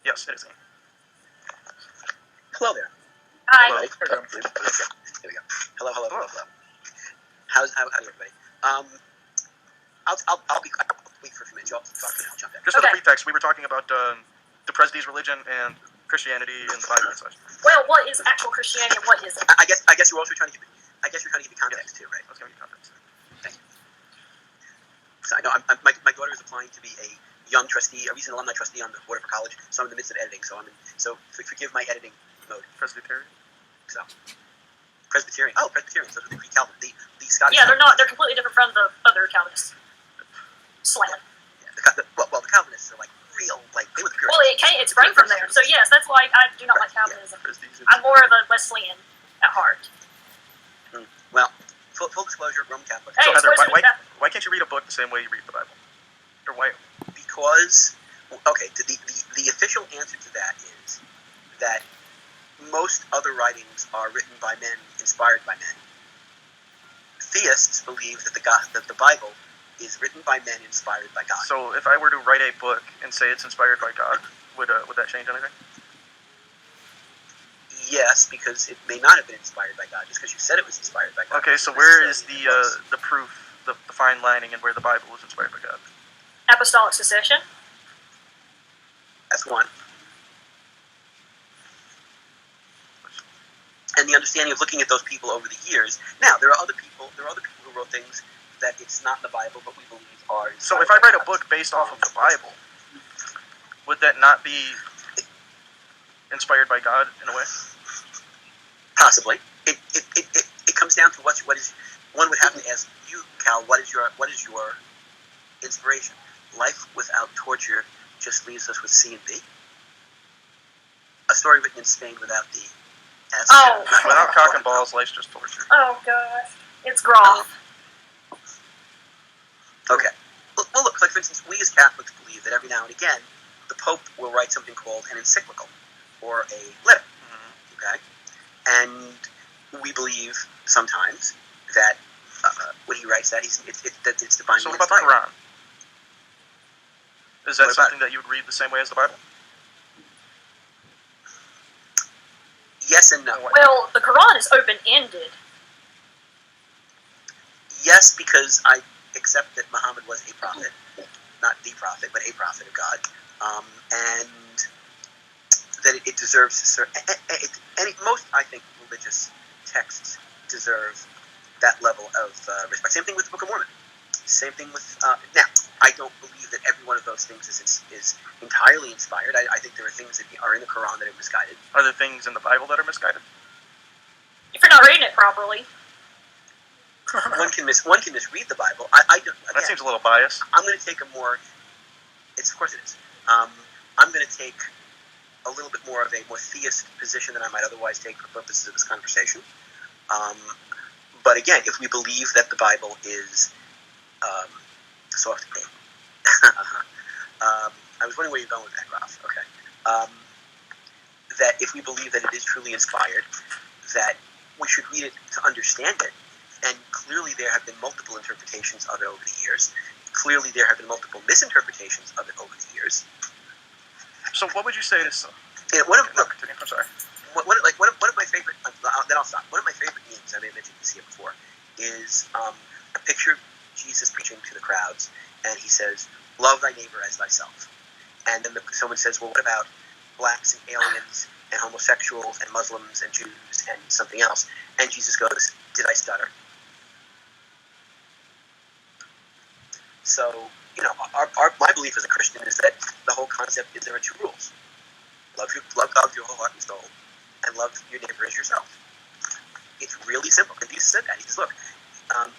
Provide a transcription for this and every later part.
Yes, it is me. Hello there. Hi. Hello. Okay. Here we go. Hello. How's everybody? I'll be wait for a few minutes. Y'all talk to me. I'll jump in. Just for the pretext, we were talking about the Presby's religion and Christianity and the Bible and such. Well, what is actual Christianity and what isn't? I guess you're also trying to give. I guess you're trying to give me context too, right? I was going to give context. Thank you. So I know my daughter is applying to be a young trustee, a recent alumni trustee on the board for college. So I'm in the midst of editing. So forgive my editing mode. Presbyterian. So Presbyterian. Oh, Presbyterians. Those are the Greek Calvin. The Scottish. Yeah, they're not. They're completely different from the other Calvinists. Slightly. Yeah, the Calvinists are like real, like they were the Puritans. Well, it sprang from there. So yes, that's why I do not like Calvinism. Yeah. I'm more of a Wesleyan at heart. Well, full disclosure, Roman Catholic. Hey, So Heather, it's supposed to be Catholic. why can't you read a book the same way you read the Bible? Or why? Because, okay, the official answer to that is that most other writings are written by men, inspired by men. Theists believe that the Bible is written by men, inspired by God. So if I were to write a book and say it's inspired by God, would that change anything? Yes, because it may not have been inspired by God, just because you said it was inspired by God. Okay, so where is the proof, the fine lining, and where the Bible was inspired by God? Apostolic succession. That's one. And the understanding of looking at those people over the years. Now, there are other people who wrote things that it's not in the Bible, but we believe are inspired. So if I write a book based off of the Bible, would that not be inspired by God in a way? Possibly. It comes down to what is. One would have to ask you, Cal, what is your inspiration? Life without torture just leaves us with C and B. A story written in Spain without the S. Oh. Without cock and balls, life's just torture. Oh gosh, it's Groff. Okay. Well, look, like for instance, we as Catholics believe that every now and again, the Pope will write something called an encyclical, or a letter. Mm-hmm. Okay? And we believe sometimes that when he writes that, it's divinely inspired. So what about the Quran? Is that something that you would read the same way as the Bible? Yes and no. Well, the Quran is open-ended. Yes, because I accept that Muhammad was a prophet. Not the prophet, but a prophet of God. And that it deserves to serve. Most, I think, religious texts deserve that level of respect. Same thing with the Book of Mormon. Same thing with... now, I don't believe that every one of those things is entirely inspired. I think there are things that are in the Quran that are misguided. Are there things in the Bible that are misguided? If you're not reading it properly. One can misread the Bible. I don't. Again, that seems a little biased. I'm going to take a more... Of course it is. I'm going to take a little bit more of a more theist position than I might otherwise take for purposes of this conversation. But again, if we believe that the Bible is... soft to quote. I was wondering where you're going with that, Ralph. Okay. That if we believe that it is truly inspired, that we should read it to understand it. And clearly there have been multiple interpretations of it over the years. Clearly there have been multiple misinterpretations of it over the years. So what would you say to some... Yeah, I'm sorry. One of my favorite... then I'll stop. One of my favorite memes, I may have mentioned this here before, is a picture of Jesus preaching to the crowds, and he says, "Love thy neighbor as thyself." And then someone says, "Well, what about blacks and aliens and homosexuals and Muslims and Jews and something else?" And Jesus goes, "Did I stutter?" So, my belief as a Christian is that the whole concept is there are two rules: love God with your whole heart and soul, and love your neighbor as yourself. It's really simple. And Jesus said that. He says, look,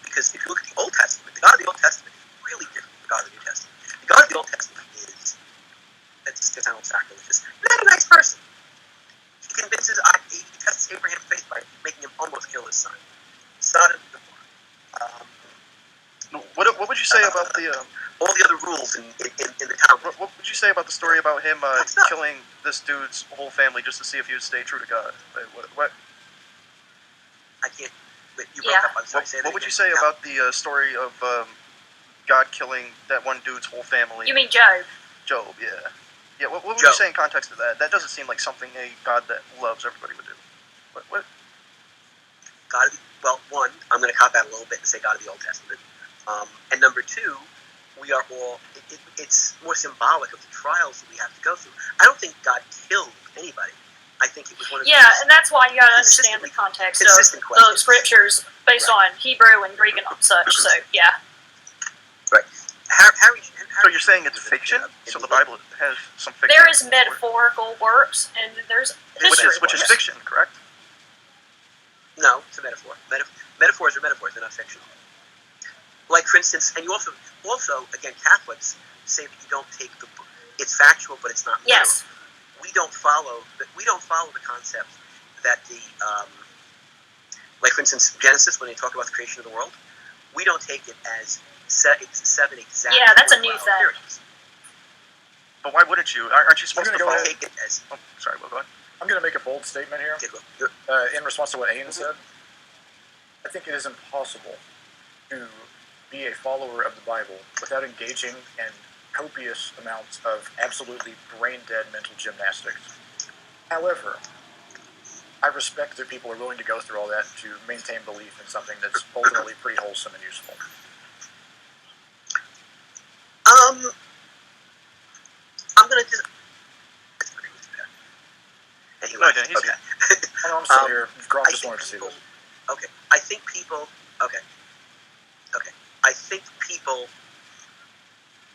because if you look at the Old Testament, the God of the Old Testament is really different from the God of the New Testament. The God of the Old Testament is, that's sound sacrilegious, not a nice person. He tests Abraham's faith by making him almost kill his son. Sodom and Gomorrah. What would you say about the... all the other rules in the town. What would you say about the story about him killing this dude's whole family just to see if he would stay true to God? What? I can't... You broke up. I'm sorry. What would you say about the story of God killing that one dude's whole family? You mean Job? Job, yeah. Yeah, what would Joe. you say in context of that? That doesn't seem like something a God that loves everybody would do. What? God of the, well, one, I'm going to cop out a little bit and say God of the Old Testament. And number two, we are all, it's more symbolic of the trials that we have to go through. I don't think God killed anybody. I think it was one of Yeah, and that's why you got to understand the context of the scriptures based on Hebrew and Greek and such. So, yeah. Right. So you're saying it's fiction? So the Bible has some fiction? There is metaphorical works, and there's history Which is fiction, correct? No, it's a metaphor. Metaphors are metaphors; they're not fictional. Like, for instance, and you also again, Catholics say that you don't take the book. It's factual, but it's not literal. Yes. We don't follow the concept that the like, for instance, Genesis, when they talk about the creation of the world, we don't take it as seven exact. Yeah, that's a new thing. periods. But why wouldn't you? Aren't you supposed to follow? Take it as. Oh, sorry, well, go ahead. I'm going to make a bold statement here. In response to what Aiden said, I think it is impossible to be a follower of the Bible without engaging in copious amounts of absolutely brain-dead mental gymnastics. However, I respect that people are willing to go through all that to maintain belief in something that's ultimately pretty wholesome and useful. I'm going to just disagree with you there. Anyway, Okay, he's okay. I know I'm still here. Groff just wanted to see this. Okay, I think people. Okay. I think people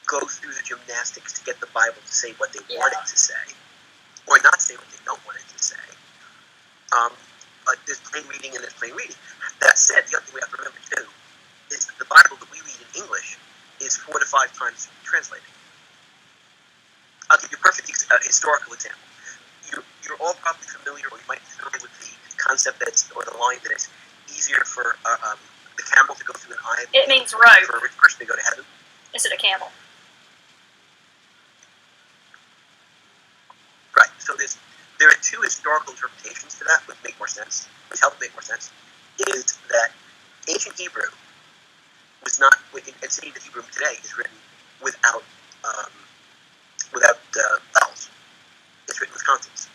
go through the gymnastics to get the Bible to say what they want it to say, or not say what they don't want it to say. There's plain reading and there's plain reading. That said, the other thing we have to remember too is that the Bible that we read in English is 4 to 5 times translated. I'll give you a perfect historical example. You're all probably familiar, or you might be familiar with the concept or the line that it's easier for the camel to go through an eye. It means rope. For a rich person to go to heaven. Instead of camel. Right. So there are two historical interpretations to that, which make more sense, which help make more sense. Is that ancient Hebrew was not, and saying that Hebrew today is written without vowels. It's written with consonants.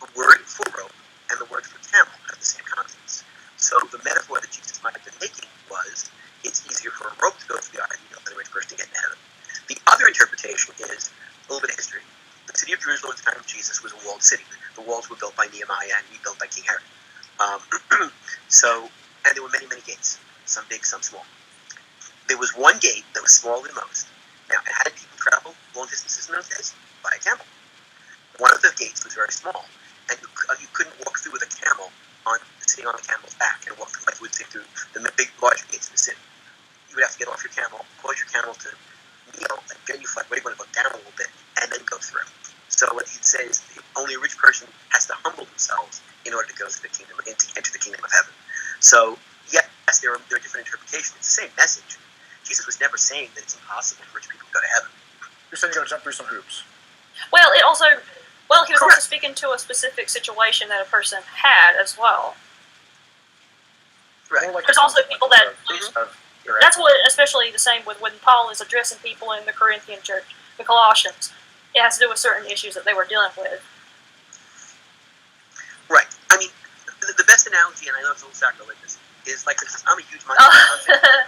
The word for rope and the word for camel have the same consonants. So the metaphor that Jesus might have been making was, it's easier for a rope to go through the eye than a rich person to get in heaven. The other interpretation is a little bit of history. The city of Jerusalem at the time of Jesus was a walled city. The walls were built by Nehemiah and rebuilt by King Herod. And there were many, many gates, some big, some small. There was one gate that was smaller than most. Now, how did people travel long distances in those days? By a camel. One of the gates was very small, and you couldn't walk through with a camel sitting on the camel's back and walk through like you would see through the big, larger gates of the city. You would have to get off your camel, cause your camel to kneel, and genuflect, where you want to go down a little bit, and then go through. So what he'd say is only a rich person has to humble themselves in order to go through the kingdom and to enter the kingdom of heaven. So, yes, there are different interpretations. It's the same message. Jesus was never saying that it's impossible for rich people to go to heaven. You're saying you got to jump through some hoops. Well, he was also speaking to a specific situation that a person had as well. Right. There's also people that that's what, especially the same with when Paul is addressing people in the Corinthian church, the Colossians. It has to do with certain issues that they were dealing with. Right. I mean, the best analogy, and I know it's a little sacrilegious, is like, I'm a huge mindset,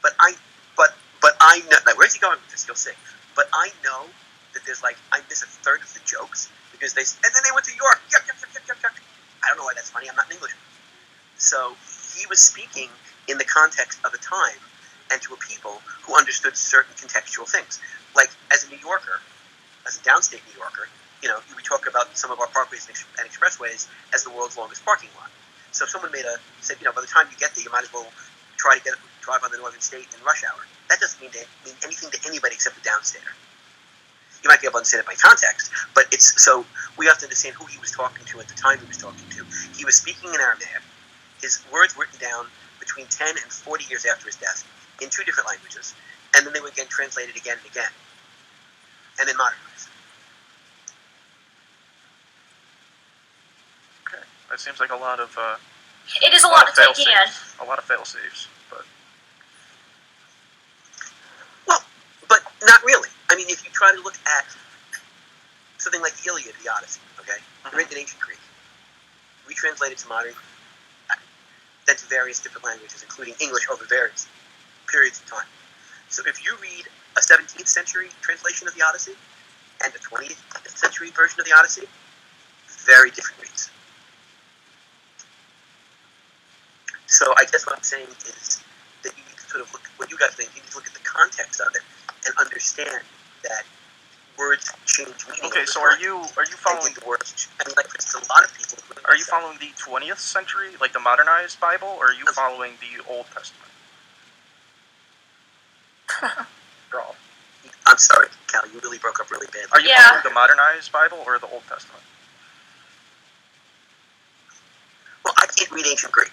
but I know, like, where's he going with this? You'll see. But I know that there's like, I miss a third of the jokes because and then they went to York. Yuck. I don't know why that's funny. I'm not an Englishman. So he was speaking in the context of a time and to a people who understood certain contextual things. Like, as a New Yorker, as a downstate New Yorker, we talk about some of our parkways and expressways as the world's longest parking lot. So if someone said, by the time you get there, you might as well try to drive on the northern state in rush hour. That doesn't mean anything to anybody except the downstater. You might be able to understand it by context, but so we have to understand who he was talking to at the time he was talking to. He was speaking in Aramaic. His words written down between 10 and 40 years after his death in 2 different languages, and then they were again translated again and again, and then modernized. Okay, that seems like a lot of. It is a lot to take in. A lot of fail-safes, but. Well, but not really. I mean, if you try to look at something like the Iliad, the Odyssey, okay? Written in ancient Greek, retranslated to modern, then to various different languages, including English over various periods of time. So if you read a 17th century translation of the Odyssey and a 20th century version of the Odyssey, very different reads. So I guess what I'm saying is that you need to sort of look, what you guys think, you need to look at the context of it and understand that words change meaning. Okay, so time. are you following the words? I mean, like for instance, a lot of people. Are you following the 20th century, like the modernized Bible, or are you following the Old Testament? Girl. I'm sorry, Cal, you really broke up really bad. Are you following the modernized Bible or the Old Testament? Well, I can't read ancient Greek.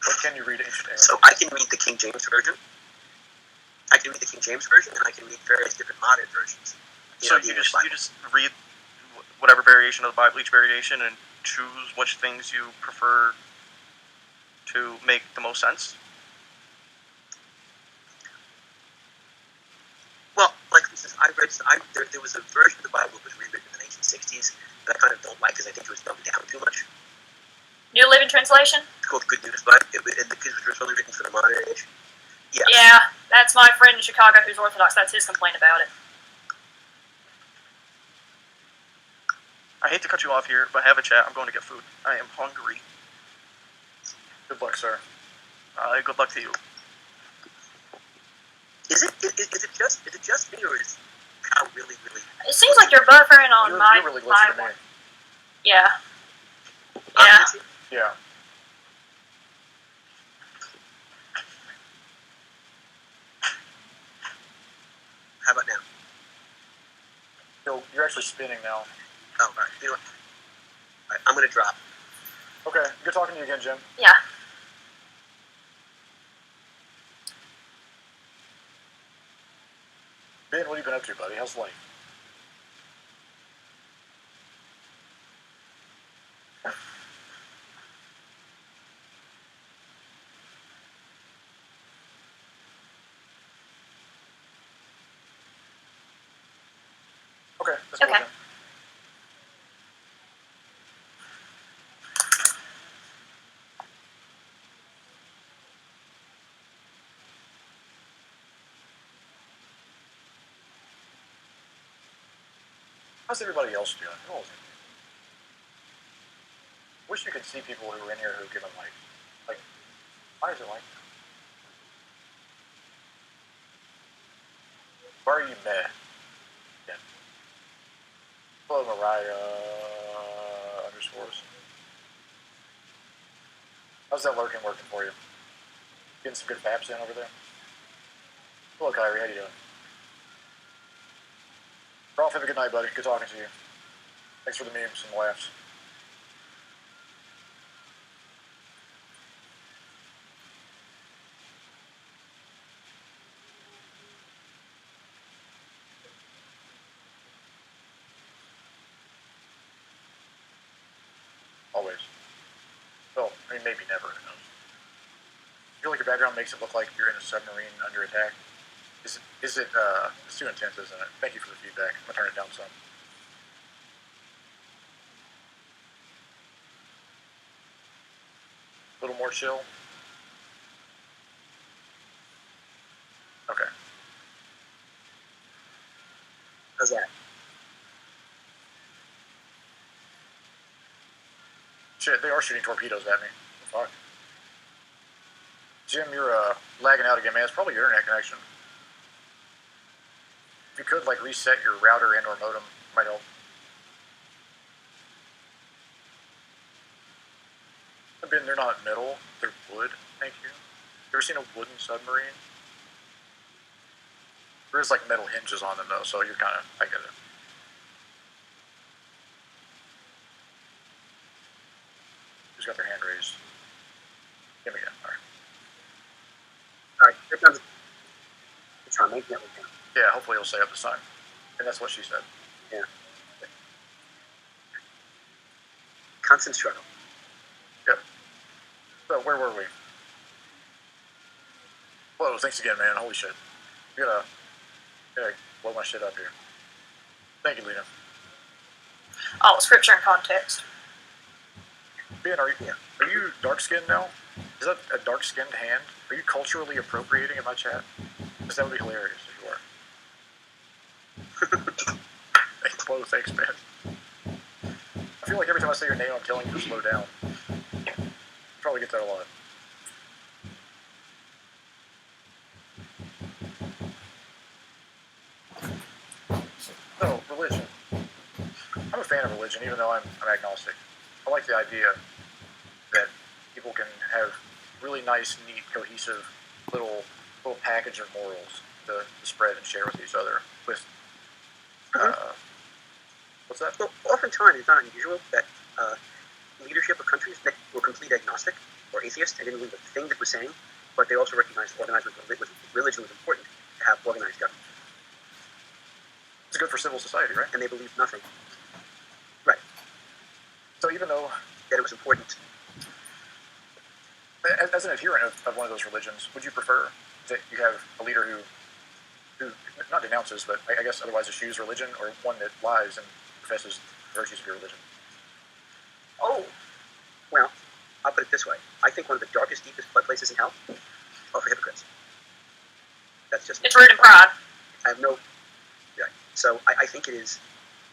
What can you read ancient Arabic? So I can read the King James Version. I can read the King James Version, and I can read various different modern versions. So you just read whatever variation of the Bible, each variation, and choose which things you prefer to make the most sense? Well, like for instance, there was a version of the Bible that was rewritten in the 1960s that I kind of don't like because I think it was dumbed down too much. New Living Translation? It's called Good News Bible, and it was really written for the modern age. Yes. Yeah, that's my friend in Chicago who's Orthodox. That's his complaint about it. I hate to cut you off here, but have a chat. I'm going to get food. I am hungry. Good luck, sir. Good luck to you. Is it just me, or is Kyle really? It seems like you're buffering on You're my really glitchy to me. one. Yeah. Yeah. Yeah. How about now? You're actually spinning now. Oh, all right. You know what? All right, I'm going to drop. Okay, good talking to you again, Jim. Yeah. Ben, what have you been up to, buddy? How's life? Okay, that's cool, Okay. Jim. How's everybody else doing? Wish you could see people who are in here who give them like, why is it like that? Why are you meh? Yeah. Hello, Mariah underscores. How's that lurking working for you? Getting some good faps in over there? Hello, Kyrie. How you doing? Rolf, have a good night, buddy. Good talking to you. Thanks for the memes and laughs. Always. Well, I mean, maybe never. Who knows? I feel like your background makes it look like you're in a submarine under attack. Is it, it's too intense, isn't it? Thank you for the feedback. I'm gonna turn it down some. A little more chill. Okay. How's that? Shit, they are shooting torpedoes at me. Fuck. Jim, you're lagging out again, man. It's probably your internet connection. If you could, like, reset your router and or modem, might help. They're not metal, they're wood, thank you. You ever seen a wooden submarine? There is, like, metal hinges on them, though, so you're kind of, I get it. Who's got their hand raised? Him again, alright. All right, here comes. It's on. Make that one down. Yeah, hopefully he'll stay up this time. And that's what she said. Yeah. Constant struggle. Yep. So, where were we? Whoa, thanks again, man. Holy shit. You gotta blow my shit up here. Thank you, Lena. Oh, scripture and context. Ben, are you dark-skinned now? Is that a dark-skinned hand? Are you culturally appropriating in my chat? Because that would be hilarious if you are. Whoa, thanks, man. I feel like every time I say your name, I'm telling you to slow down. You probably get that a lot. So, religion. I'm a fan of religion, even though I'm agnostic. I like the idea that people can have really nice, neat, cohesive little package of morals to spread and share with each other. With what's that? Well, oftentimes it's not unusual that leadership of countries that were complete agnostic or atheist and didn't believe a thing that was saying, but they also recognized organized religion was important to have organized government. It's good for civil society, right? And they believed nothing. Right. So even though that it was important. As an adherent of one of those religions, would you prefer that you have a leader who not denounces, but I guess otherwise eschews religion, or one that lies and professes the virtues of your religion? Oh, well, I'll put it this way. I think one of the darkest, deepest places in hell are for hypocrites. That's just... It's rooted in pride. I have no... Right. So I think it is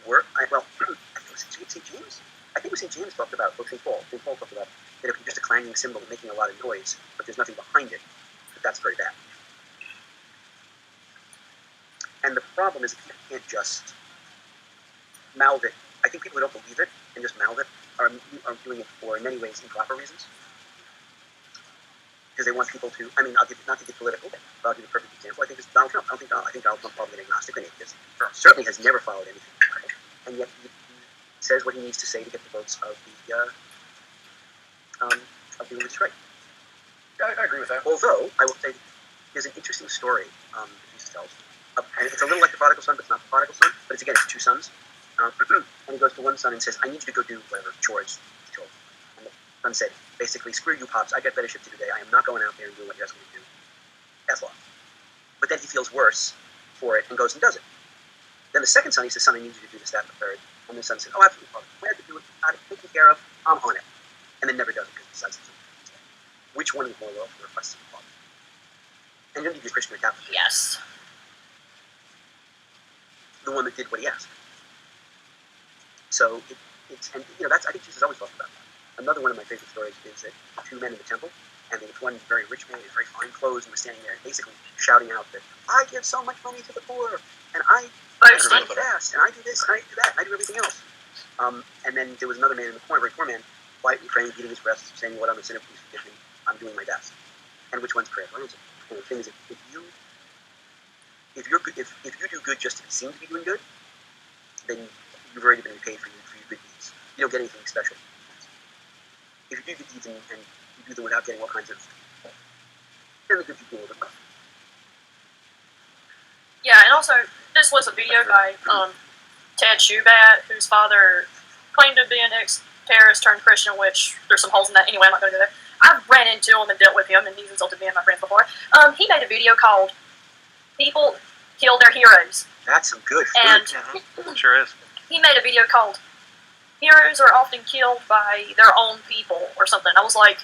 work... I think it was St. James? I think it was St. James talked about, St. Paul talked about that if you're just a clanging cymbal making a lot of noise, but there's nothing behind it, that's very bad. And the problem is that you can't just mouth it. I think people who don't believe it and just mouth it are doing it for, in many ways, improper reasons. Because they want people to, I mean, I'll give, not to get political, but I'll give you a perfect example. I think it's Donald Trump. I think Donald Trump probably an agnostic and atheist. Certainly has never followed anything, and yet he says what he needs to say to get the votes of the religious right. Yeah, I agree with that. Although, I will say, there's an interesting story that Jesus tells. And it's a little like the prodigal son, but it's not the prodigal son. But it's two sons. And he goes to one son and says, I need you to go do whatever chores he's told. And the son said, basically, screw you, Pops. I got better shit to do today. I am not going out there and doing what you guys want to do. That's law. But then he feels worse for it and goes and does it. Then the second son, he says, son, I need you to do this, that, and the third. And the son says, oh, absolutely, Father. Glad to do it. Got it taken care of. I'm on it. And then never does it because the son says, which one is more loyal to the requests of the Father? And you don't need to be a Christian or Catholic. Yes. The one that did what he asked. So it's and that's I think Jesus always talked about that. Another one of my favorite stories is that two men in the temple, and there was one very rich man in very fine clothes and was standing there basically shouting out that I give so much money to the poor, and I fast, and I do this, and I do that, and I do everything else. And then there was another man in the corner, very poor man, quietly praying, beating his breast, saying, "What I'm a sinner, please forgive me. I'm doing my best." And which one's prayer? And the thing is, if you do good just to seem to be doing good, then you've already been repaid for your good deeds. You don't get anything special. If you do good deeds and you do them without getting all kinds of, then the good people will do it. Yeah, and also, this was a video by Ted Schubat, whose father claimed to be an ex-terrorist turned Christian, which there's some holes in that. Anyway, I'm not going to go there. I've ran into him and dealt with him, and he's insulted me and my friends before. He made a video called People Kill Their Heroes. That's some good food. And sure is. He made a video called Heroes Are Often Killed by Their Own People, or something. I was like,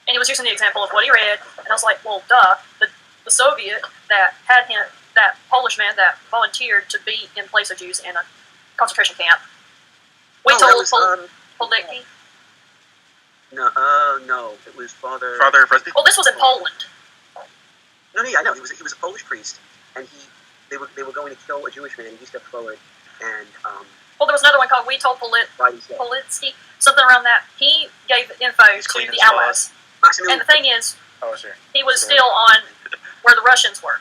and he was using the example of what he read, and I was like, well, duh. The Soviet that had him, that Polish man that volunteered to be in place of Jews in a concentration camp. We told Polecki. No, it was Father Fresby? Well, this was in Poland. No, I know. He was a Polish priest, and they were going to kill a Jewish man. He stepped forward, and well, there was another one called We Told Politsky, something around that. He gave info to the Allies. And the thing is, he was still on where the Russians were.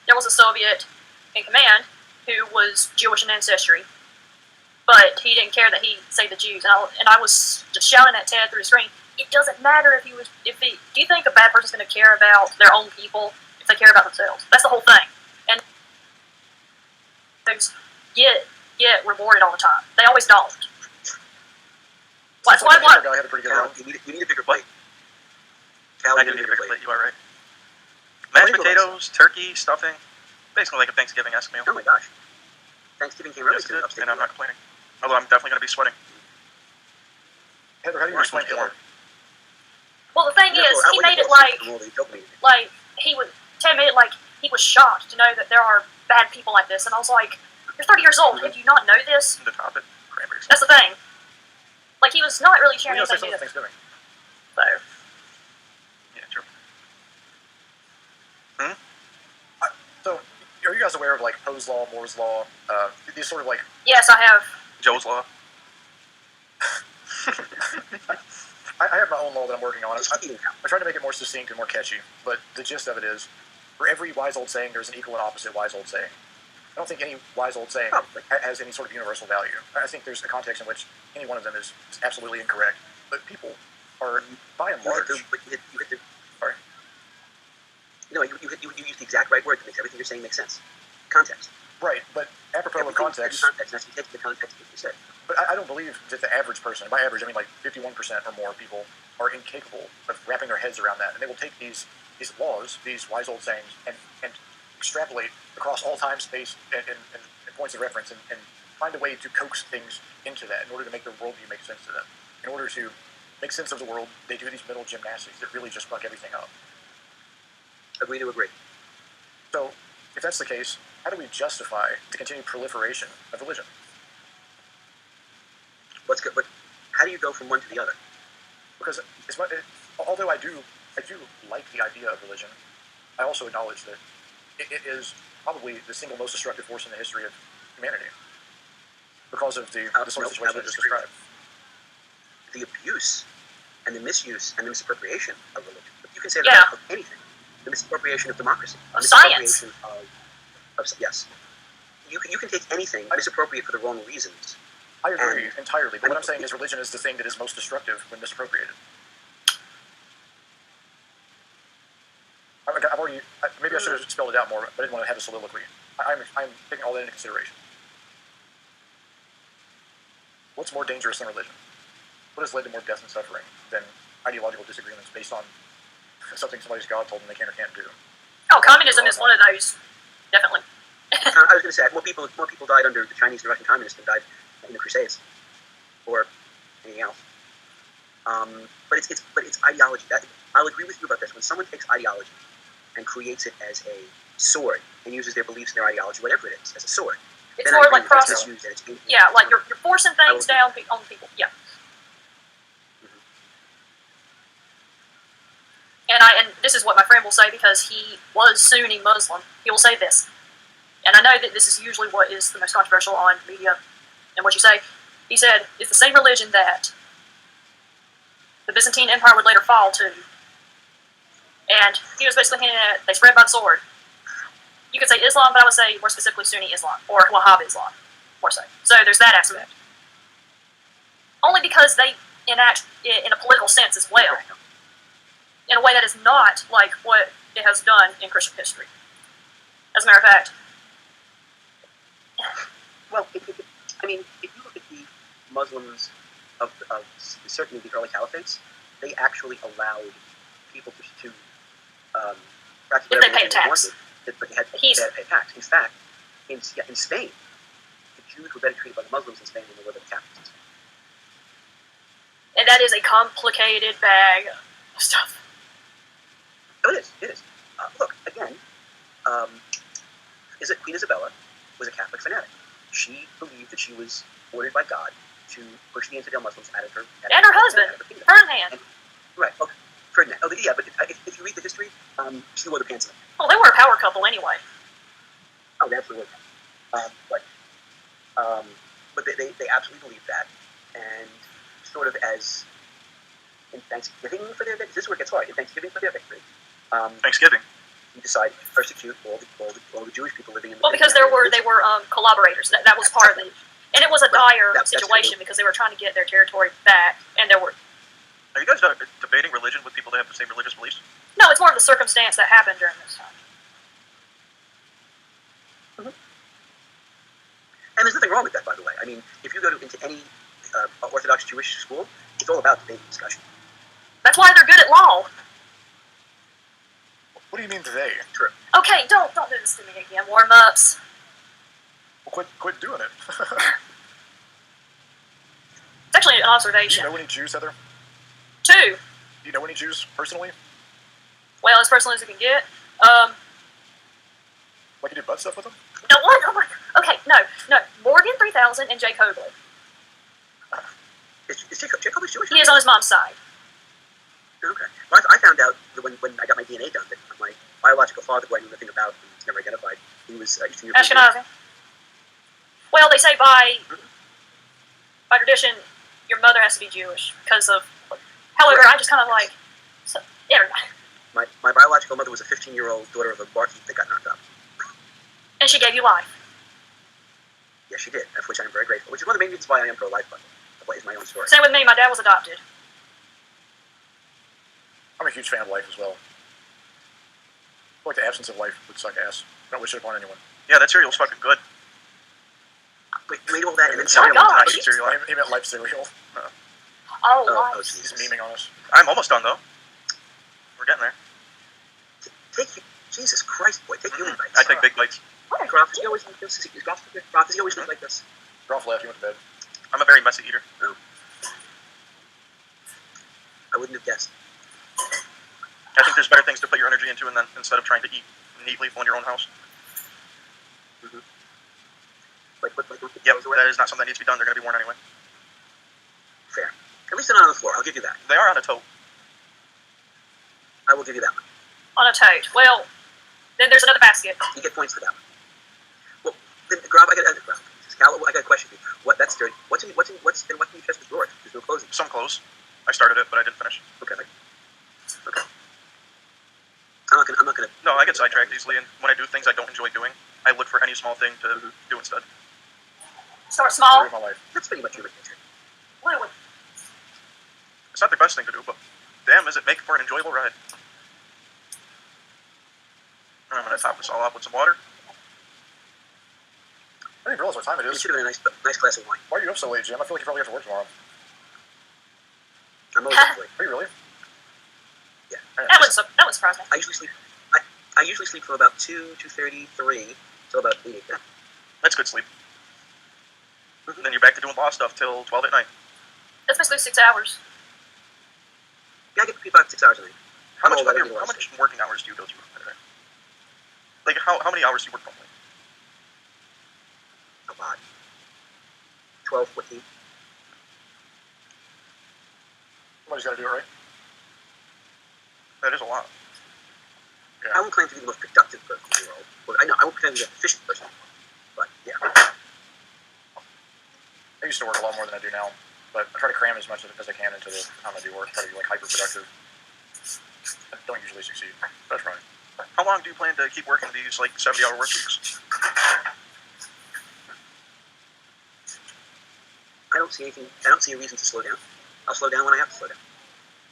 There was a Soviet in command who was Jewish in ancestry, but he didn't care that he saved the Jews. And I was just shouting at Ted through the screen. It doesn't matter if he was. Do you think a bad person's going to care about their own people if they care about themselves? That's the whole thing. And things get rewarded all the time. They always don't. That's why what? Had a pretty good you need a bigger plate. I do need a bigger plate. You are right. Mashed potatoes, turkey, stuffing. Basically like a Thanksgiving-esque meal. Oh my gosh. Thanksgiving came early, yes, it did, and I'm not complaining. Although I'm definitely going to be sweating. Heather, how do you explain porn? Well, the thing is, he made it like he was. Ted made it like he was shocked to know that there are bad people like this, and I was like, "You're 30 years old. Did you not know this?" The top it, cranberries. That's the thing. Like he was not really sharing anything new. Thanksgiving. So. Yeah, true. So, are you guys aware of like Poe's law, Moore's law? These sort of like. Yes, I have. Joe's law. I have my own law that I'm working on. I'm trying to make it more succinct and more catchy, but the gist of it is, for every wise old saying, there's an equal and opposite wise old saying. I don't think any wise old saying has any sort of universal value. I think there's a context in which any one of them is absolutely incorrect, but people are, by and large... You use the exact right word that makes everything you're saying make sense. Context. Right, but apropos of context... That's you take the context of what you said. But I don't believe that the average person, by average I mean like 51% or more people, are incapable of wrapping their heads around that. And they will take these laws, these wise old sayings, and extrapolate across all time, space, and points of reference, and find a way to coax things into that in order to make their worldview make sense to them. In order to make sense of the world, they do these mental gymnastics that really just fuck everything up. Agree to agree. So, if that's the case, how do we justify the continued proliferation of religion? What's good? But how do you go from one to the other? Because although I do like the idea of religion, I also acknowledge that it is probably the single most destructive force in the history of humanity because of the sort of situation I just described. The abuse and the misuse and the misappropriation of religion. You can say that about anything. The misappropriation of democracy. Of science. Yes. You can take anything, misappropriate for the wrong reasons. I agree entirely, but what I'm saying is religion is the thing that is most destructive when misappropriated. Maybe I should have spelled it out more, but I didn't want to have a soliloquy. I'm taking all that into consideration. What's more dangerous than religion? What has led to more death and suffering than ideological disagreements based on something somebody's God told them they can or can't do? Oh, communism is one of those, definitely. I was going to say, more people died under the Chinese and Russian communists than died in the Crusades, or anything else. But it's ideology. I'll agree with you about this. When someone takes ideology and creates it as a sword and uses their beliefs and their ideology, whatever it is, as a sword, it's more like process. Yeah, like you're forcing things down on people. Yeah. And this is what my friend will say because he was Sunni Muslim. He will say this, and I know that this is usually what is the most controversial on media and what you say. He said it's the same religion that the Byzantine Empire would later fall to, and he was basically hinting at they spread by the sword. You could say Islam, but I would say more specifically Sunni Islam or Wahhabi Islam, more so. So there's that aspect. Only because they enact it in a political sense as well, in a way that is not like what it has done in Christian history. As a matter of fact. Well, if you look at the Muslims of certainly the early caliphates, they actually allowed people to practice if they pay tax. But they had to pay tax. In fact, in Spain, the Jews were better treated by the Muslims in Spain than they were by the Catholics. And that is a complicated bag of stuff. Oh, it is. Look, again, Queen Isabella was a Catholic fanatic. She believed that she was ordered by God to push the infidel Muslims out of her. And her husband, Ferdinand. Right. Okay. Ferdinand. Oh, yeah. But if you read the history, she wore the pants. Well, they were a power couple anyway. Oh, they absolutely were. But they absolutely believed that, and sort of as in Thanksgiving for their victory. This is where it gets hard. In Thanksgiving for their victory. Thanksgiving. You decided to persecute all the Jewish people living in the. Well, because they were collaborators. That was part of it, and it was a dire situation because they were trying to get their territory back, and there were. Are you guys debating religion with people that have the same religious beliefs? No, it's more of the circumstance that happened during this time. Mm-hmm. And there's nothing wrong with that, by the way. I mean, if you go into any Orthodox Jewish school, it's all about debate and discussion. That's why they're good at law. What do you mean today? True. Okay, don't do this to me again. Warmups. Well, quit doing an observation. Do you know any Jews, Heather? 2. Do you know any Jews personally? Well, as personally as we can get. Like you do butt stuff with them? No, what? Oh my, okay, no. Morgan 3000 and Jake Hobley. Is Jake Hobley Jewish? He is on his mom's side. Okay. Well, I found out that when I got my DNA done that my biological father, who I knew nothing about, and was never identified, he was Eastern European. Ashkenazi. Well, they say by tradition, your mother has to be Jewish because of. However, I just kind of like. So, everybody. My biological mother was a 15-year-old daughter of a barkeep that got knocked up. And she gave you life. Yes, she did, for which I'm very grateful. Which is one of the main reasons why I am pro-life, by the way. That is my own story. Same with me. My dad was adopted. I'm a huge fan of life as well. I feel like the absence of life would suck ass. I don't wish it upon anyone. Yeah, that cereal's fucking good. Wait, you ate all that and then cereal? cereal? Oh, gosh. Cereal. He meant life cereal. Oh, life. Jesus. He's memeing on us. I'm almost done, though. We're getting there. Jesus Christ, boy, take human bites. I take big bites. Groff, is he always like this? Is he always like this? Groff left, he went to bed. I'm a very messy eater. No. I wouldn't have guessed. I think there's better things to put your energy into, and then instead of trying to eat neatly in your own house. Mm-hmm. Like yep, that is not something that needs to be done. They're going to be worn anyway. Fair. At least they're not on the floor. I'll give you that. They are on a tote. I will give you that one. On a tote. Well, then there's another basket. You get points for that one. Well, then, Groff, I got a question for you. What? That's dirty. What's in your chest of drawers? There's no clothes. Some clothes. I started it, but I didn't finish. Okay. I'm not gonna. No, I get sidetracked easily, and when I do things I don't enjoy doing, I look for any small thing to do instead. Start small. My life. That's pretty much human nature. What? It's not the best thing to do, but damn, is it make for an enjoyable ride. And I'm going to top this all up with some water. I didn't realize what time it You is. should have a nice glass of wine. Why are you up so late, Jim? I feel like you probably have to work tomorrow. I'm always up late. Are you really? Yeah. That would surprise me. I usually sleep from about 2:30, 3 till about 8. Yeah. That's good sleep. And then you're back to doing law stuff till 12 at night. That's basically 6 hours. Yeah, I get about 6 hours a night. How much working hours do you go through a day? Like, how many hours do you work normally? About 12, 14. Somebody's got to do it, right? That is a lot. Yeah. I won't claim to be the most productive person in the world. Well, I won't claim to be an efficient person. But, yeah. I used to work a lot more than I do now, but I try to cram as much as I can into the time I do work. Try to be hyper productive. I don't usually succeed, but I try. How long do you plan to keep working these 70-hour work weeks? I don't see a reason to slow down. I'll slow down when I have to slow down.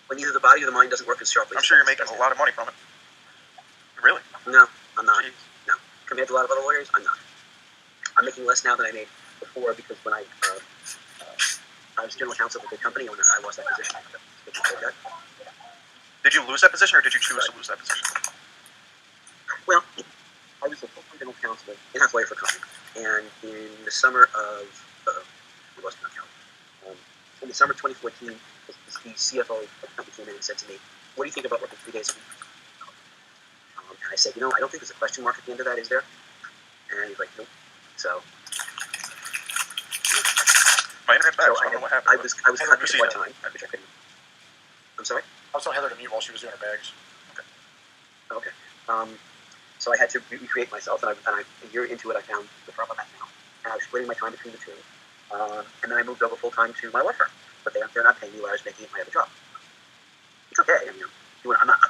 When either the body or the mind doesn't work as sharply. I'm sure you're making a lot of money from it. Really? No, I'm not. Jeez. No. Compared to a lot of other lawyers, I'm not. I'm making less now than I made before because when I was general counsel of a big company and I lost that position. Did you lose that position or did you choose to lose that position? Well, I was a full-time general counsel, in-house lawyer for a company, and in the summer of in the summer of 2014, the CFO of the company came in and said to me, "What do you think about working 3 days a week?" And I said, "I don't think there's a question mark at the end of that, is there?" And he's like, "Nope." So. My internet back, So so I don't know what happened. I was cut before time, which I couldn't. I'm sorry? I was telling Heather to mute while she was doing her bags. Okay. So I had to recreate myself, and a year into it, I found the problem I'm at now. And I was splitting my time between the two. And then I moved over full-time to my law firm. But they're not paying me what I was making at my other job. It's okay. I mean, I'm not.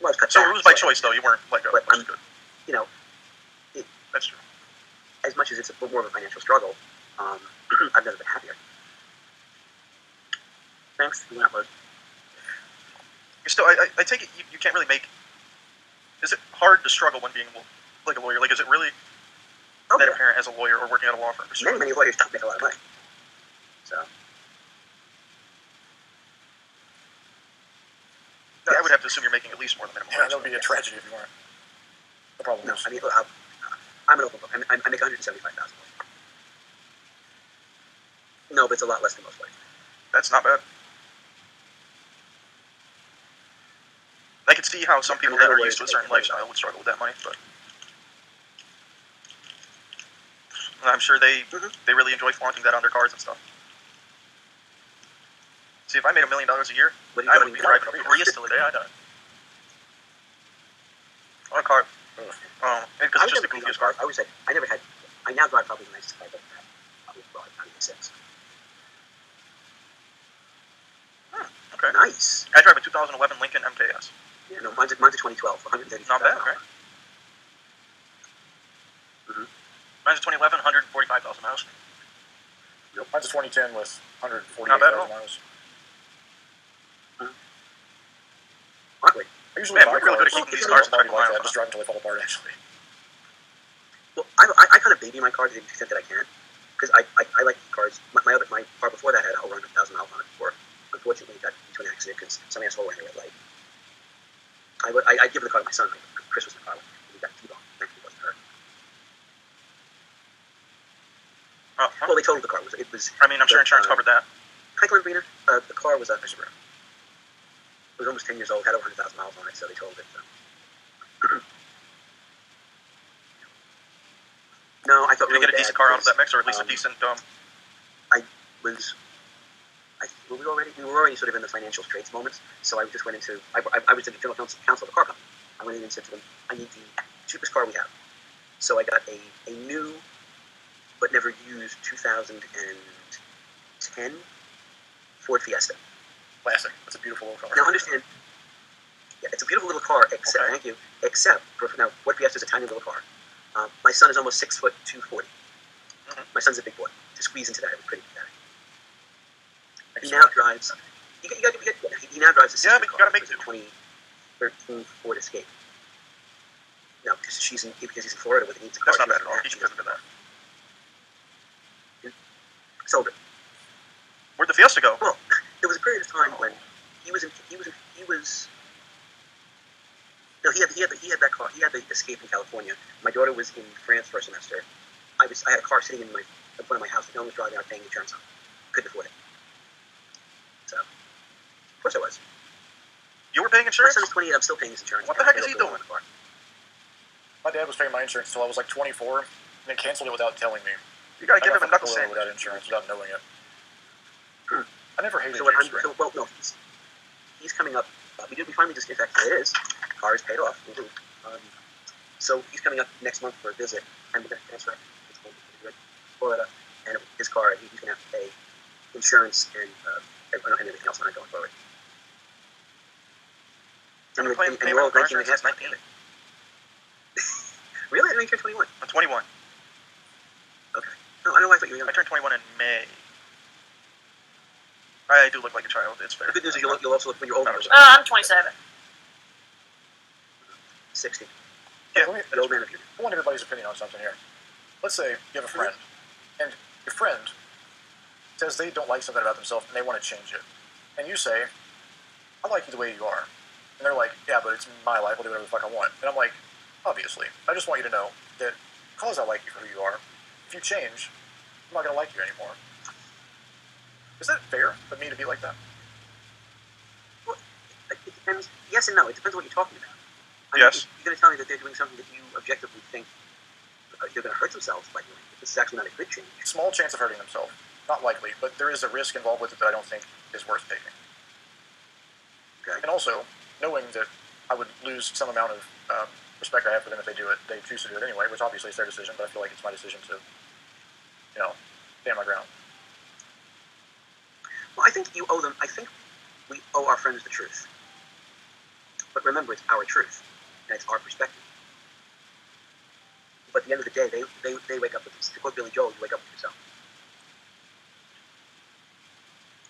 Well, I was cut So back, it was by choice, though. You weren't let go, but which is good. That's true. As much as it's more of a financial struggle, I've never been happier. Thanks. You went out, Still, I take it you can't really make. Is it hard to struggle when being like a lawyer? Like, is it really that apparent as a lawyer or working at a law firm? Many lawyers don't make a lot of money. So. Yeah, I would have to assume you're making at least more than minimum Yeah, wage. that would be a tragedy if you weren't. The problem No, is. I mean, I'm an open book. I make $175,000. No, but it's a lot less than most bikes. That's not bad. I can see how some people that are used to a certain lifestyle would struggle with that money, but I'm sure they really enjoy flaunting that on their cars and stuff. See, if I made $1 million a year, I would be driving a Prius till the day I die. On a car. Because it's just the goofiest car. I always said, I now drive probably the nicest car I've ever had. Probably probably 6. Okay. Nice. I drive a 2011 Lincoln MKS. Yeah, no, mine's a 2012, 130. Not bad, okay. Mine's a 2011, 145,000 miles. Nope. Mine's a 2010 with 148,000 miles. Aren't we? I usually we're really good at keeping these cars at 30 miles. I just drive until they fall apart, actually. Well, I kind of baby my car to the extent that I can, because I like cars. My car before that had over 100,000 miles on it before. Unfortunately, got into an accident because some asshole ran a red light. I'd give the car to my son. Chris was in the car with me. He got T-boned. Thankfully, he wasn't hurt. Well, they totaled the car. It was. I mean, I'm sure insurance covered that. Hi, Glenn Greener. The car was a Subaru. It was almost 10 years old. Had over 100,000 miles on it, so they totaled it. So. No, I thought. Did you get a decent car out of that mix, or at least a decent? We were already sort of in the financial straits moments, so I just went into. I was in the general counsel of the car company. I went in and said to them, "I need the cheapest car we have." So I got a new, but never used 2010 Ford Fiesta. Classic. That's a beautiful little car. Now understand. Yeah, it's a beautiful little car. Except, thank you. Except for now, Ford Fiesta is a tiny little car. My son is almost 6 foot 240. My son's a big boy. To squeeze into that, it was pretty pathetic. He now drives. He now drives a sister car. You gotta make 2013 Ford Escape. No, because he's in Florida with needs a car. That's not bad at all. He should have done that. Sold it. Where'd the Fiesta go? Well, there was a period of time when he had that car. He had the Escape in California. My daughter was in France for a semester. I had a car sitting in front of my house that no one was driving out paying insurance on. Couldn't afford it. So, of course I was. You were paying insurance? My son is 28. I'm still paying his insurance. What the heck is he doing? My dad was paying my insurance until I was like 24, and then canceled it without telling me. You gotta give him a knuckle sandwich. Without insurance, without knowing it. I never hated he's coming up. We finally just, in fact, it is. Car is paid off. So he's coming up next month for a visit, and we're going to transfer Florida, and his car, he's going to have to pay insurance and everything else on it going forward. I've been paying my car insurance since 19. Really? I didn't turn 21. I'm 21. Okay. No, I don't know why I thought you were young. I turned 21 in May. I do look like a child. It's fair. The good news is you'll also look when you're older. I'm 27. 60. Yeah. I want everybody's opinion on something here. Let's say you have a friend, and your friend says they don't like something about themselves and they want to change it. And you say, I like you the way you are. And they're like, yeah, but it's my life, I'll do whatever the fuck I want. And I'm like, obviously, I just want you to know that because I like you for who you are, if you change, I'm not going to like you anymore. Is that fair for me to be like that? Well, it depends. Yes and no. It depends on what you're talking about. Yes. You're going to tell me that they're doing something that you objectively think they're going to hurt themselves by doing. This is actually not a good change. Small chance of hurting themselves. Not likely, but there is a risk involved with it that I don't think is worth taking. Okay. And also, knowing that I would lose some amount of respect I have for them if they do it, they choose to do it anyway, which obviously is their decision, but I feel like it's my decision to, stand my ground. Well, I think you owe them. I think we owe our friends the truth. But remember, it's our truth, and it's our perspective. But at the end of the day, they wake up with this. To quote Billy Joel, you wake up with yourself.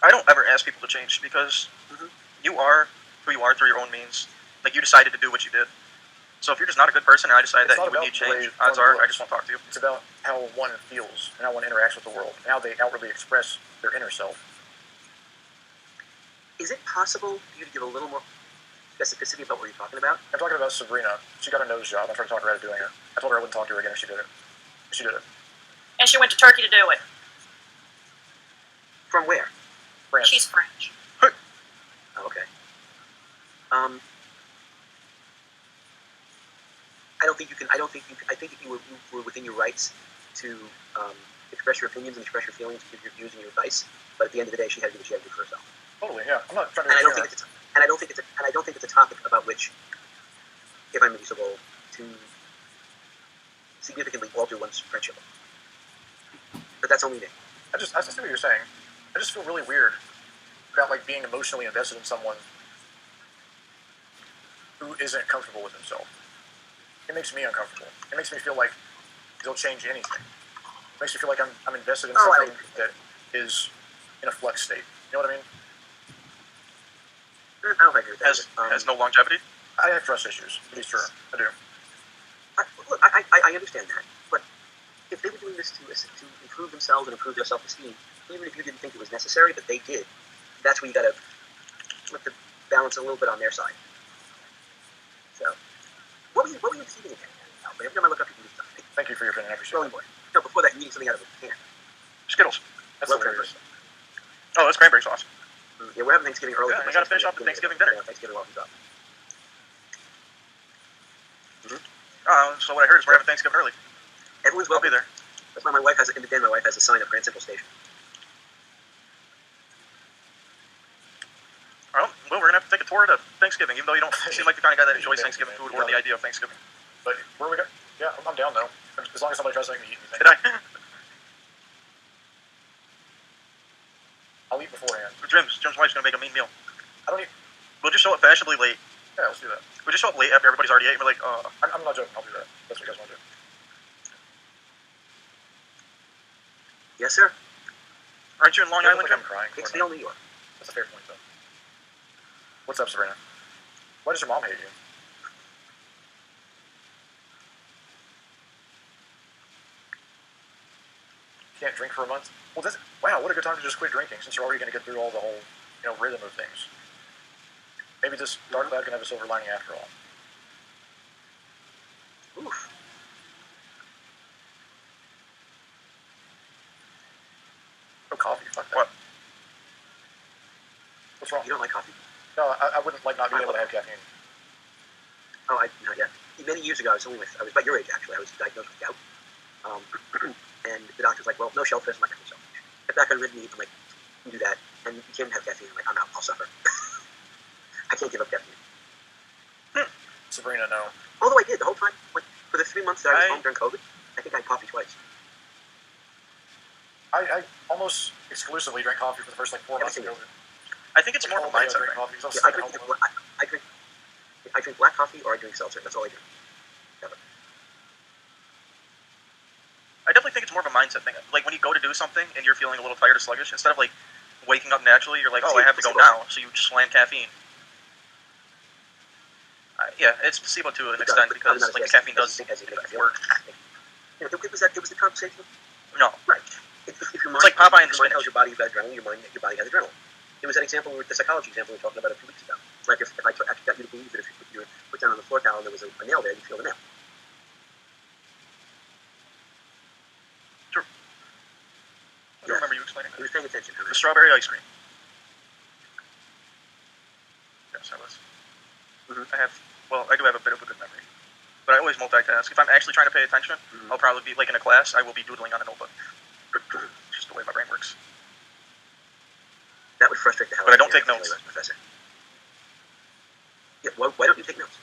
I don't ever ask people to change because you are who you are through your own means. Like, you decided to do what you did. So if you're just not a good person and I decide that you would need change, odds are I just won't talk to you. It's about how one feels and how one interacts with the world and how they outwardly express their inner self. Is it possible for you to give a little more specificity about what you're talking about? I'm talking about Sabrina. She got a nose job. I'm trying to talk her out of doing it. I told her I wouldn't talk to her again if she did it. She did it. And she went to Turkey to do it. From where? France. She's French. Oh, okay. I don't think you can. I think if you were within your rights to express your opinions and express your feelings, give your views and your advice. But at the end of the day, she had to do what she had to do for herself. Totally, yeah. I'm not trying to. And I don't think it's a topic about which, if I may be so bold, to significantly alter one's friendship. But that's only me. I see what you're saying. I just feel really weird about like being emotionally invested in someone who isn't comfortable with himself. It makes me uncomfortable. It makes me feel like they'll change anything. It makes me feel like I'm invested in something that is in a flux state. You know what I mean? I don't agree with that. Has no longevity? I have trust issues, to be sure. I do. Look, I understand that. But if they were doing this to improve themselves and improve their self-esteem, even if you didn't think it was necessary, but they did, that's where you got to let the balance a little bit on their side. So, what were you eating again? Every time I look up, you can do stuff. Thank you for your opinion. I appreciate it. No, before that, you're eating something out of a can. Skittles. That's hilarious. Oh, that's cranberry sauce. Yeah, we're having Thanksgiving early. Yeah, I gotta finish off the Thanksgiving dinner. Yeah, Thanksgiving welcomes up. So what I heard is we're having Thanksgiving early. Everyone's I'll welcome. be there. That's why my wife has, in the den, my wife has a sign at Grand Central Station. Well, we're gonna have to take a tour to Thanksgiving, even though you don't seem like the kind of guy that enjoys Thanksgiving food or the idea of Thanksgiving. But where are we going? Yeah, I'm down though. As long as somebody tries to make me eat anything. Did I? I'll eat beforehand. Jim's wife's gonna make a mean meal. I don't eat. We'll just show up fashionably late. Yeah, let's do that. We'll just show up late after everybody's already ate, and we're like, I'm not joking. I'll do that. That's what you guys want to do. Yes, sir. Aren't you in Long Island, Jim? I'm crying. Hicksville, New York. That's a fair point, though. What's up, Sabrina? Why does your mom hate you? Can't drink for a month? Well, wow, what a good time to just quit drinking, since you're already going to get through all the whole, rhythm of things. Maybe this dark cloud can have a silver lining after all. Oof. No coffee, fuck that. What? What's wrong? You don't like coffee? No, I wouldn't like not being able to have caffeine. Oh, not yet. Many years ago, I was about your age, actually. I was diagnosed with gout. And the doctor's like, well, no shellfish. I'm not going to shellfish. Get back on red meat. I'm like, you can do that. And you can't have caffeine. I'm like, I'm out. I'll suffer. I can't give up caffeine. Sabrina, no. Although I did the whole time. Like, for the 3 months that I was home during COVID, I think I had coffee twice. I almost exclusively drank coffee for the first 4 months of COVID. I think it's more of a mindset thing. I drink black coffee or I drink seltzer. That's all I do. I definitely think it's more of a mindset thing. Like when you go to do something and you're feeling a little tired or sluggish, instead of like waking up naturally, you're like, oh, I have to go now. So you just slam caffeine. Yeah, it's placebo to an extent because like the caffeine does work. It was the conversation. No. Right. If your mind, it's like Popeye and the your mind spinach. tells your body you've got adrenaline, your body has adrenaline. It was that example, the psychology example we were talking about a few weeks ago. Like if I actually got you to believe that if you put your foot down on the floor towel and there was a nail there, you'd feel the nail. True. I don't remember you explaining He that. was paying attention. The strawberry ice cream. Yes, I was. I do have a bit of a good memory. But I always multitask. If I'm actually trying to pay attention, I'll probably be, like in a class, I will be doodling on a notebook. It's just the way my brain works. That would frustrate the hell But I out of don't take me, notes. Professor. Yeah, why don't you take notes?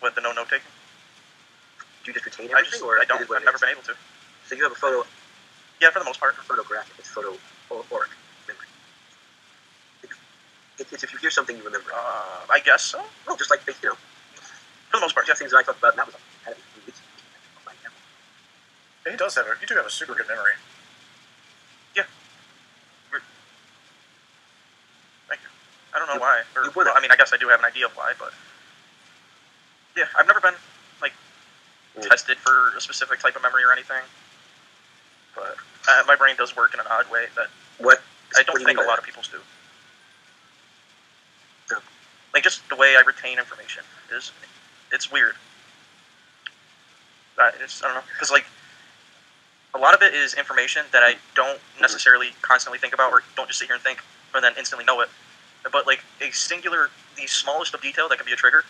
What, the no-note taking? Do you just retain I everything? Or don't. I've never been able to. So you have a photo... Yeah, for the most part. Photographic. It's photographic memory. It's if you hear something, you remember it. I guess so. Well, just like, for the most part, yeah. Things that I talked about, and that was had to be 3 weeks ago. Yeah, you do have a super good memory. Yeah. Thank you. I don't know why. I mean, I guess I do have an idea of why, but... Yeah, I've never been, tested for a specific type of memory or anything. But my brain does work in an odd way that I don't think a lot of people's do. No. Like, just the way I retain information it's weird. I don't know. Because, a lot of it is information that I don't necessarily constantly think about, or don't just sit here and think, and then instantly know it. But like a singular, the smallest of detail that can be a trigger,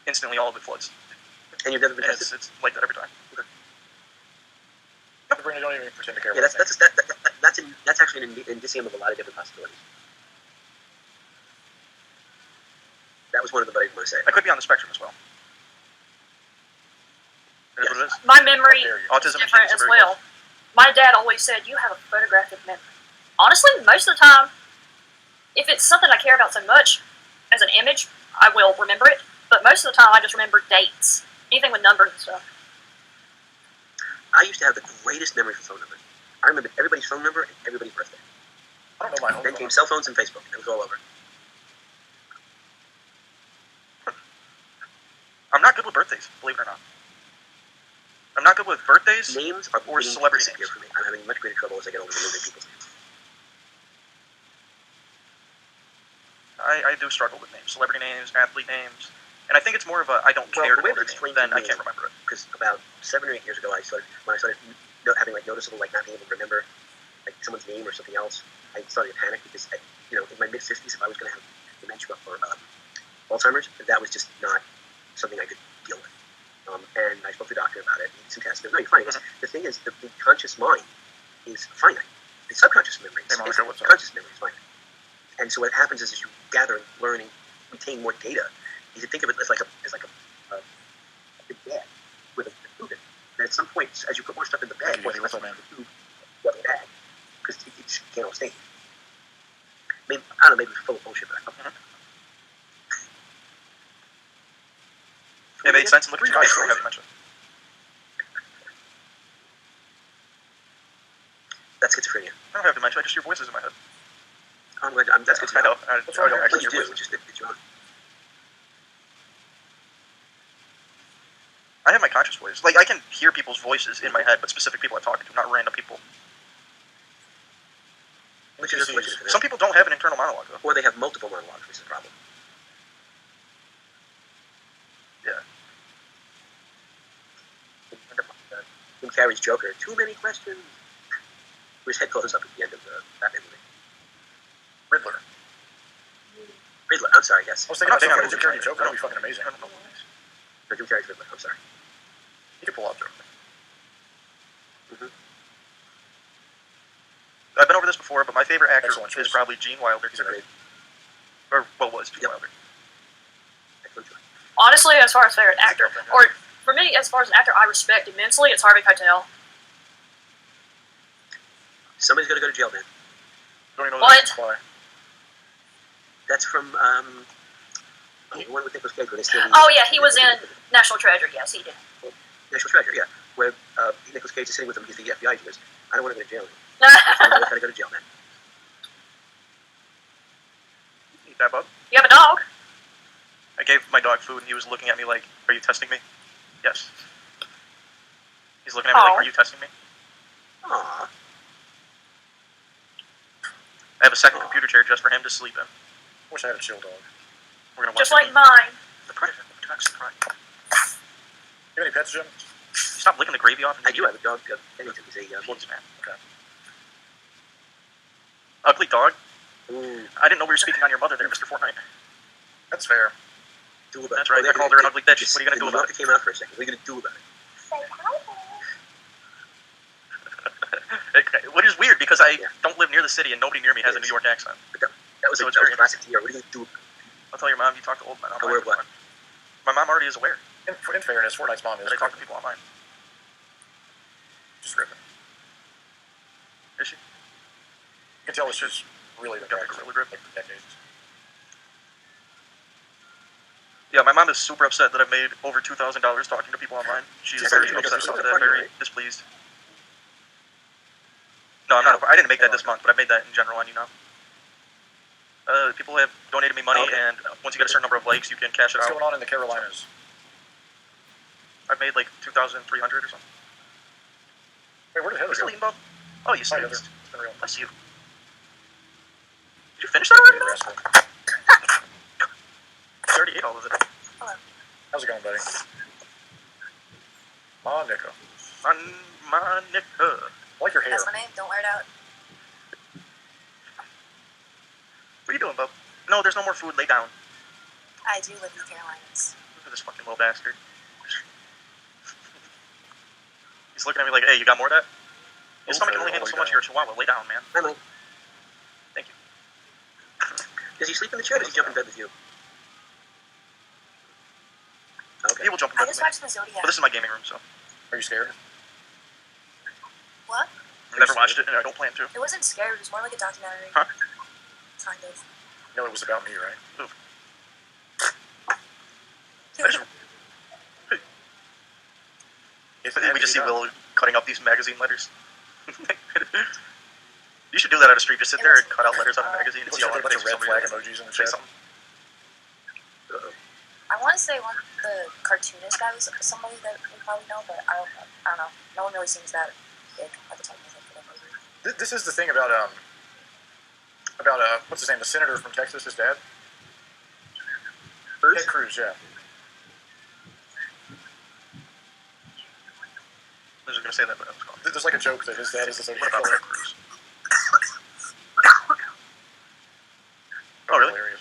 instantly all of it floods. And you've never been tested? It's like that every time. Okay. Yep. Brandon, don't even pretend to care. Yeah, that's actually an indicium of a lot of different possibilities. That was one of them that I didn't want to say. I could be on the spectrum as well. That's what it is. My memory Autism is different as well. My dad always said, you have a photographic memory. Honestly, most of the time, if it's something I care about so much, as an image, I will remember it. But most of the time, I just remember dates. Anything with numbers and stuff. I used to have the greatest memory for phone numbers. I remember everybody's phone number and everybody's birthday. I don't know my own. Then came cell phones and Facebook. It was all over. I'm not good with birthdays, believe it or not. I'm not good with birthdays. Names are or celebrity names for me. I'm having much greater trouble as I get older remembering people's names. I do struggle with names, celebrity names, athlete names, and I think it's more of a I don't care to know their name than I can't remember it. Because about 7 or 8 years ago, when I started having like noticeable like not being able to remember like someone's name or something else, I started to panic because in my mid-50s, if I was going to have dementia or Alzheimer's, that was just not something I could deal with. And I spoke to the doctor about it. He did some tests. No, you're fine. The thing is, the conscious mind is finite. The subconscious memory is conscious memory is finite. And so what happens is, as you gather, learn, and retain more data, you can think of it as like a big bag with a tube in it. And at some point, as you put more stuff in the bag, more stuff in the tube, you have a bag because it can't all stay. Maybe I don't know. Maybe it's full of bullshit, but It made sense. Look at you guys still have dementia. That's schizophrenia. I don't have dementia. I just hear voices in my head. That's good to know. I don't actually you hear do, voices. just it's your own. I have my conscious voice. Like I can hear people's voices in my head, but specific people I'm talking to, not random people. Some people don't have an internal monologue though. Or they have multiple monologues, which is a problem. Yeah. Jim Carrey's Joker. Too many questions. Where his head closes up at the end of the Batman movie. Riddler. I'm sorry, yes. I was thinking about Jim Carrey's Joker. That'd be fucking amazing. No, Jim Carrey's Riddler. I'm sorry. You could pull off Joker. Mm-hmm. I've been over this before, but my favorite actor is probably Gene Wilder. He's great. Was Gene Wilder. Honestly, as far as favorite actor, or for me, as far as an actor I respect immensely, it's Harvey Keitel. Somebody's going to go to jail, man. Don't even know What? why. That's from the one with Nicolas Cage. Oh yeah, he was in National Treasure. Yes, he did. National Treasure, yeah. Where Nicolas Cage is sitting with him. He's the FBI. He goes, I don't want to go to jail. I got to go to jail, man. Eat that bug. You have a dog? I gave my dog food, and he was looking at me like, "Are you testing me?" Yes. He's looking at me like, "Are you testing me?" Aww. I have a second computer chair just for him to sleep in. Wish I had a chill dog. We're gonna Just watch like mine. The Predator. The dog's crying. You have any pets, Jim? Stop licking the gravy off. I do have a dog. Bennington is a Jeez, man. Okay. Ugly dog. Ooh. I didn't know we were speaking on your mother there, Mr. Fortnite. That's fair. Do about That's right. I called her an ugly bitch. What are you gonna do about it? It came out for a second. What are you gonna do about it? Say hi. What is weird because I don't live near the city and nobody near me has a New York accent. But that was So a it's very classic to you. What are you gonna do? I'll tell your mom you talk to old men. Aware of what? My mom already is aware In fairness, Fortnite's mom is that I talk to people online. just ripping. Is she? You can tell it's just really the Got the gorilla grip. like for decades. Yeah, my mom is super upset that I've made over $2,000 talking to people online. She's very upset with that, very displeased. No, I'm not. I didn't make that this month, but I made that in general on YouNow. People have donated me money, and once you get a certain number of likes, you can cash it What's out. going on in the Carolinas? I've made like 2,300 or something. Wait, where did Heather You still go? eating, Bob? Oh, you Hi, still Heather. eating? It's been real. Bless you. Did you finish that already? Interesting. You already ate all of it. How's it going, buddy? Ma, Nico. Monica. I like your hair. That's my name. Don't wear it out. What are you doing, bub? No, there's no more food. Lay down. I do live in the Carolinas. Look at this fucking little bastard. He's looking at me like, hey, you got more of that? Your stomach can only handle so much. You're a chihuahua. Lay down, man. I might. Thank you. Does he sleep in the chair or does he jump in bed with you? Okay. He will jump in I bed just with me. watched the Zodiac. But this is my gaming room, so. Are you scared? What? I've never watched it, and I don't plan to. It wasn't scary. It was more like a documentary. Huh? Kind of. No, it was about me, right? Oof. We just see Will cutting up these magazine letters. You should do that on a street. Just sit there and cut out letters out of a magazine and see how a bunch of red flag emojis in the chat. I want to say one of the cartoonist guy was somebody that we probably know, but I don't know. No one really seems that big at the time. I think. This is the thing about what's his name, the senator from Texas, his dad? Cruz? Ted Cruz, yeah. I was just gonna say that, but I was wrong. There's like a joke that his dad is the social What about killer. Ted Cruz? Oh, really? Hilarious.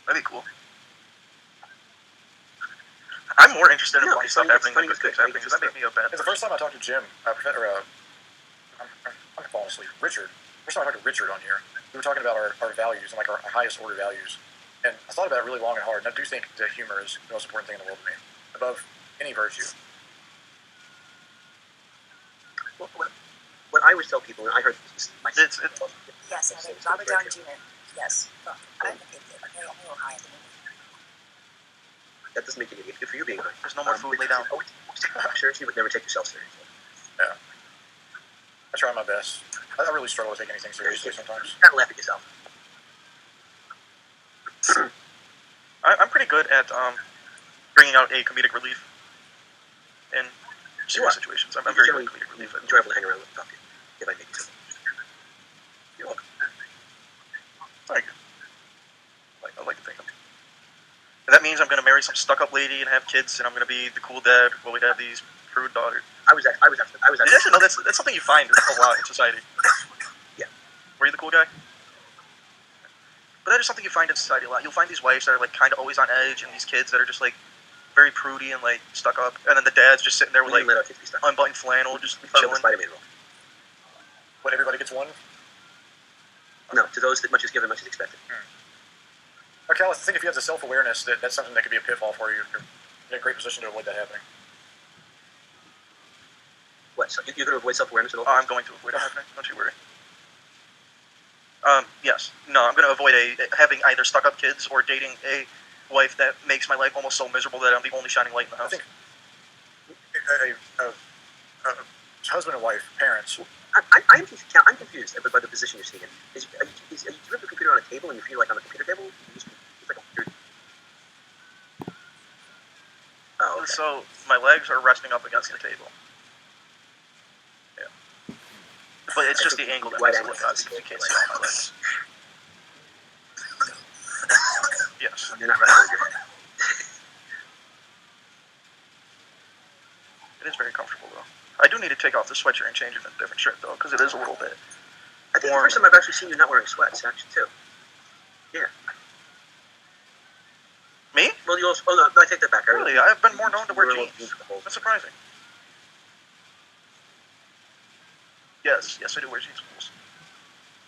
That'd be cool. I'm more interested in funny stuff happening than good things happening, because that made me a bad It's the first time I talked to Jim, I'm falling asleep. Richard. First time I talked to Richard on here. We were talking about our values and like our highest order values. And I thought about it really long and hard, and I do think that humor is the most important thing in the world to me, above any virtue. What I always tell people, and I heard this, Yes, Robert Downey Jr. Yes. Look, I'm an idiot. Okay, I'm a little high at the moment. that doesn't make you an idiot. Good for you being high. There's no more food. Lay down. Seriously, but never take yourself seriously. Yeah. I try my best. I really struggle to take anything seriously sometimes. You gotta laugh at yourself. I'm pretty good at bringing out a comedic relief in serious situations. I'm very good at comedic relief. Enjoyable to hang around with and talk to you, if I make it simple. You're welcome. Thank you. I like to think I'm. And that means I'm going to marry some stuck-up lady and have kids, and I'm going to be the cool dad while we have these prude daughters. I was actually. No, that's something you find a lot in society. Yeah. Were you the cool guy? But that is something you find in society a lot. You'll find these wives that are like kind of always on edge, and these kids that are just like very prudy and like stuck up, and then the dad's just sitting there with like unbuttoned flannel, just chilling. Spider-Man role. What, everybody gets one? No, to those that much is given, much is expected. Okay, I think if you have the self-awareness, that's something that could be a pitfall for you. You're in a great position to avoid that happening. What? So you're going to avoid self-awareness at all? Oh, I'm going to avoid it happening. Don't you worry. Yes. No, I'm going to avoid having either stuck-up kids or dating a wife that makes my life almost so miserable that I'm the only shining light in the house. I think husband and wife, parents. I'm confused by the position you're sitting in. Do you have the computer on a table and you feel like on the computer table? It's like a weird... Oh, okay. So my legs are resting up against the table. Yeah. But it's just the angle that makes it look odd because you can't see all my legs. Yes. You're not resting with your head. It is very comfortable, though. I do need to take off the sweatshirt and change it in a different shirt, though, because it is a little bit I think warm. the first time I've actually seen you not wearing sweats, actually, too. Yeah. Me? Well, you also... Oh, no, I take that back. Really? I've been more known to wear jeans. That's surprising. Yes, I do wear jeans schools.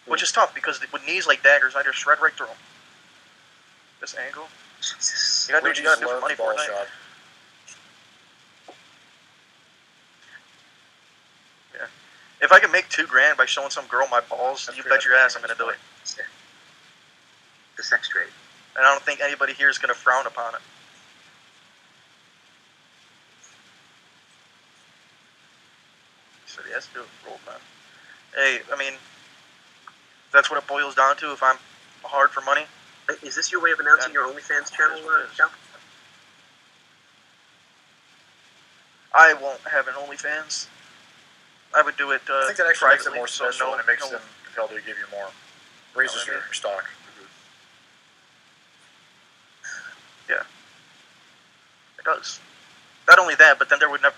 Which is tough, because with knees like daggers, I just shred right through them. This angle. Jesus. You gotta do what you gotta do for money for a night. shot. Yeah. If I can make $2,000 by showing some girl my balls, you bet your ass I'm gonna do it. The sex trade. And I don't think anybody here is gonna frown upon it. So yes, do it. Roll, man. Hey, I mean, that's what it boils down to. If I'm hard for money, Is this your way of announcing your OnlyFans channel, Cal? I won't have an OnlyFans. I would do it I think that actually makes it privately, more special, and it makes them compelled to give you more. Raises your stock. Yeah, it does. Not only that, but then there would never